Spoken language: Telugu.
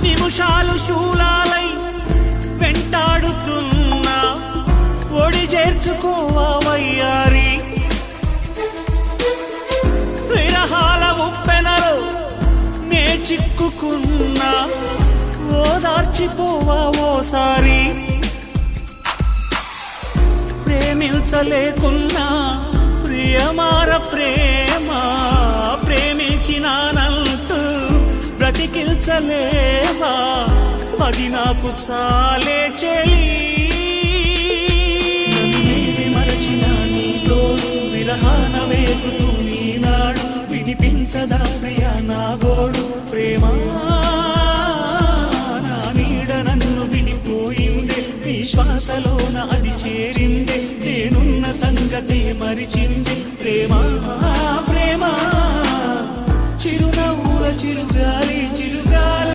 నిమిషాలు శూలాలై వెంటాడుతున్నా ఒడి చేర్చుకోవా వయ్యారి విరహాల ఉప్పెనలో నే చిక్కుకున్నా ఓదార్చిపోవా ఓసారి ప్రేమించలేకున్నా ప్రియమార ప్రేమ ప్రేమించినానంటూ బ్రతికించలేవా అది నాకు చాలే చెలి మరచిన నీ తోడు విరహాన వేగుతూ నీనాడు వినిపించదా ప్రియా నా గోడు ప్రేమ నా నీడ నన్ను విడిపోయిందే నీ శ్వాసలోన అది చేరిందే నేనున్న సంగతే మరిచింది ప్రేమ